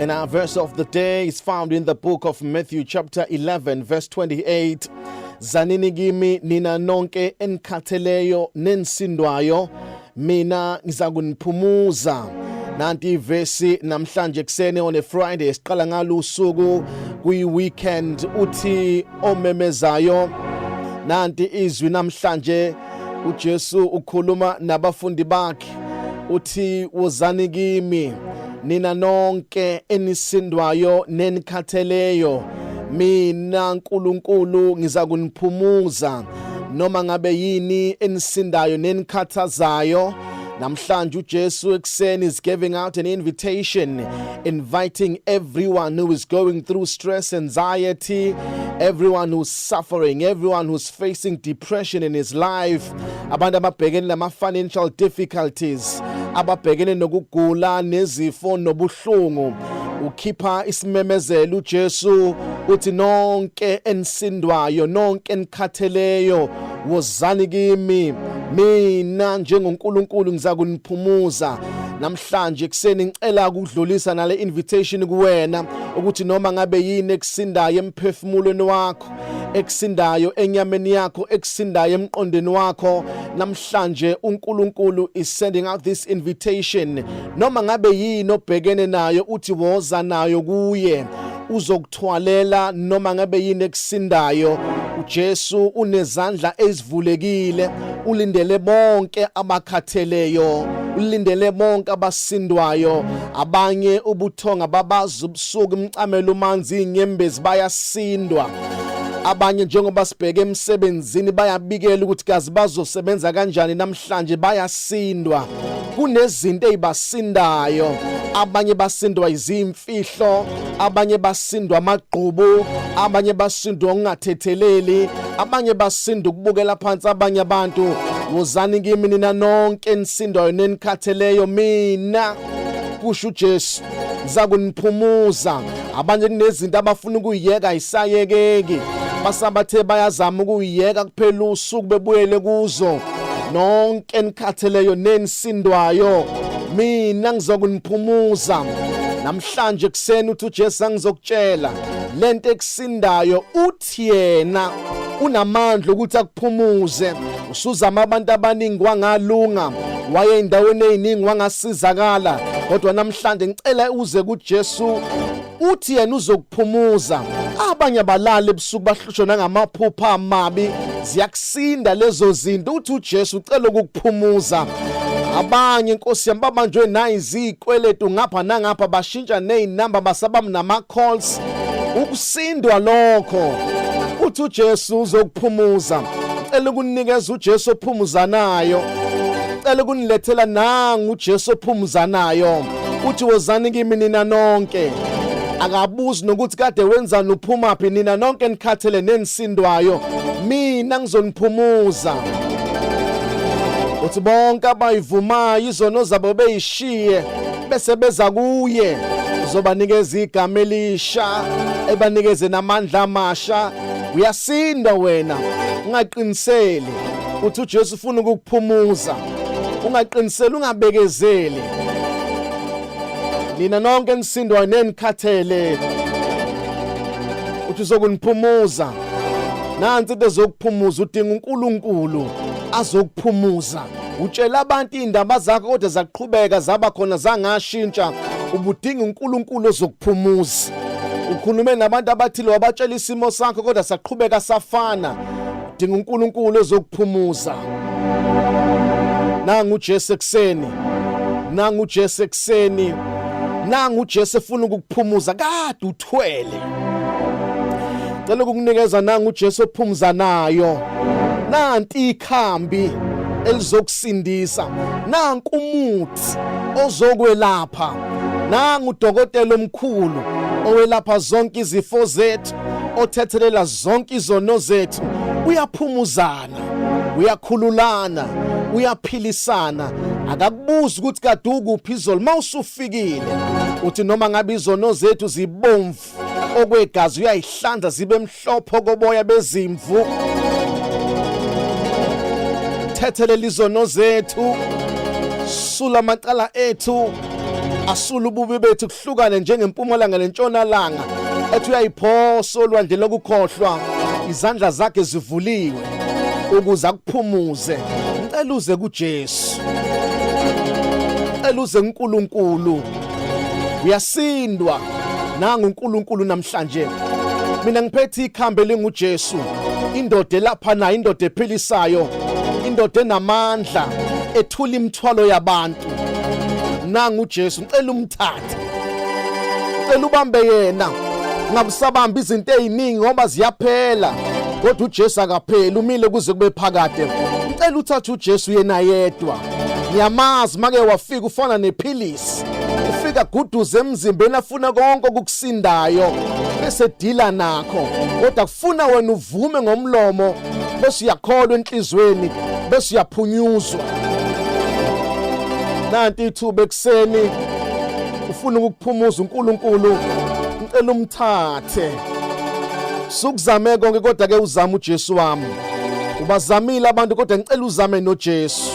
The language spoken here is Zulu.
And our verse of the day is found in the book of Matthew chapter 11 verse 28. Zanini kimi nina nonke enkhatheleyo nensindwayo mina ngizakuniphumuza. Nanti verse namhlanje kuseni on a Friday siqala ngalo usuku kuyi weekend uthi omemezayo. Nanti izwi namhlanje uJesu ukhuluma nabafundi bakhe uthi wozani kimi nina nonke enisindwayo nenikhatheleyo mina uNkulunkulu ngizakuniphumuza. Noma ngabe yini enisindayo nenikhathazayo, namhlanje uJesu ekseni is giving out an invitation, inviting everyone who is going through stress, anxiety, everyone who's suffering, everyone who's facing depression in his life, abantu ababhekene nama-financial difficulties, ababhekene nokugula nezifo nobuhlungu. Ukhipha isimemezelo uJesu uthi nonke ensindwayo nonke enikhatheleyo wozani kimi mina njengoNkulunkulu ngizakuniphumuza. Namhlanje kuseni ngicela ukudlulisa nale invitation kuwena ukuthi noma ngabe yini ekusindayo emphefumulweni wakho, ekusindayo enyameni yakho, ekusindayo emqondweni wakho, namhlanje uNkulunkulu is sending out this invitation. Noma ngabe yini obhekene nayo uthi woza nayo kuye uzokuthwalela. Noma ngabe yini ekusindayo uJesu unezandla ezivulekile, ulindele bonke abakhatheleyo, ulindele bonke abasindwayo. Abanye ubuthonga babaza ubusuku imcamelo umanzi inyembezi bayasindwa. Abanye njengoba sibheke emsebenzini bayabikela ukuthi kazi bazosebenza kanjani namhlanje bayasindwa. Kunezinto ezibasindayo, abanye basindwa izimfihlo, abanye basindwa amagqubu, abanye basindwa ungathetheleli, abanye basindwa ukubukela phansi abanye abantu. Wozani kimi nina nonke enisindwayo nenikhatheleyo mina kusho uJesu ngizakuniphumuza. Abanye kunezinto abafuna ukuyiyeka ayisayekeki, basabathe bayazama ukuyiyeka kuphela usuku bebuyele kuzo. Nonke enikhatheleyo nenisindwayo mina ngizokuniphumuza. Namhlanje kuseni uthi uJesu ngizokutshela lento ekusindayo uthi yena unamandla ukuthi akuphumuze. Usuzama abantu abaningi wangalunga, waye endaweni eziningi wangasizakala, kodwa namhlanje ngicela uze kuJesu uthi yena uzokuphumuza. Abanye abalali ebusuku bahlushwa ngamaphupha amabi, ziyakusinda lezo zinto uthi uJesu ucela ukukuphumuza. Abanye Nkosi yami babanjwe nayizikweletu ngapha nangapha, bashintsha nezinamba basaba nama calls. Ukusindwa lokho uthi uJesu uzokuphumuza. Cela ukunikeza uJesu ophumuzanayo, cela ukunilethela nangu uJesu ophumuzanayo. Uthi wozani kimi nina nonke, akabuzi nokuthi kade wenzani uphuma phi, nina nonke enikhathele nenisindwayo mina ngizoniphumuza. Uthi bonke abayivumayo izono zabo beyishiye bese beza kuye uzobanikeza igama elisha, ebanikeze namandla amasha. Uyasindwa wena, ungaqiniseli. Uthi uJesu ufuna ukukuphumuza, ungaqiniseli, ungabekezeli. Nina nonke enisindwayo nenikhathele uthi uzokuniphumuza. Nansi into ezokuphumuza, udinga uNkulunkulu azokuphumuza. Utshela abantu indaba zakho kodwa zaqhubeka zaba khona zangashintsha. Ubudinga uNkulunkulu ozokuphumuza. Ukhulume nabantu abathile wabatshela isimo sakho kodwa saqhubeka safana. Udinga uNkulunkulu ozokuphumuza. Nangu uJesu ekseni, nangu uJesu ekseni, nangu uJesu efuna ukukuphumuza kade uthwele. Cela ukukunikeza nangu uJesu ophumuza nayo. Nanti ikhambi elizokusindisa, nanku umuthi ozokwelapha, nangu udokotela omkhulu owelapha zonke izifo zethu, othethelela zonke izono zethu. Uyaphumuzana, uyakhululana, uyaphilisana. Akakubuzi ukuthi kade ukuphi izolo. Mawusufikile uthi noma ngabe izono zethu zibomvu okwegazi uyayihlanza zibe mhlophe koboya bezimvu. Thethelela izono zethu, sula amacala ethu, asule ububi bethu kuhlukane njengempumalanga nentshonalanga, ethi uyayiphosa olwandle lokukhohlwa, izandla zakhe zivuliwe ukuze akuphumuze. Ngicela uze kuJesu, ngicela uze kuNkulunkulu, uyasindwa nangu uNkulunkulu namhlanje. Mina ngiphethe ikhambe linguJesu, indoda elapha nayo, indoda ephilisayo, indoda enamandla, ethula imithwalo yabantu. Nangu uJesu, ngicela umthathe, ngicela ubambe yena. Ngabusabamba izinto eziningi ngoba ziyaphela, kodwa uJesu akapheli, umile kuze kube phakade. Ngicela uthathe uJesu yena yedwa. Ngiyamazi make wafika ufana nephilisi, ufika guduze emzimbeni, afuna konke okukusindayo bese dila nakho, kodwa kufuna wena uvume ngomlomo bese uyakholwa enhlizweni bese uyaphunyuzwa. Nanti ithuba ekseni ufuna ukukuphumuza uNkulunkulu, ngicela umthathe. Sukuzame konke kodwa ke uzame uJesu wami. Ubazamile abantu kodwa ngicela uzame noJesu.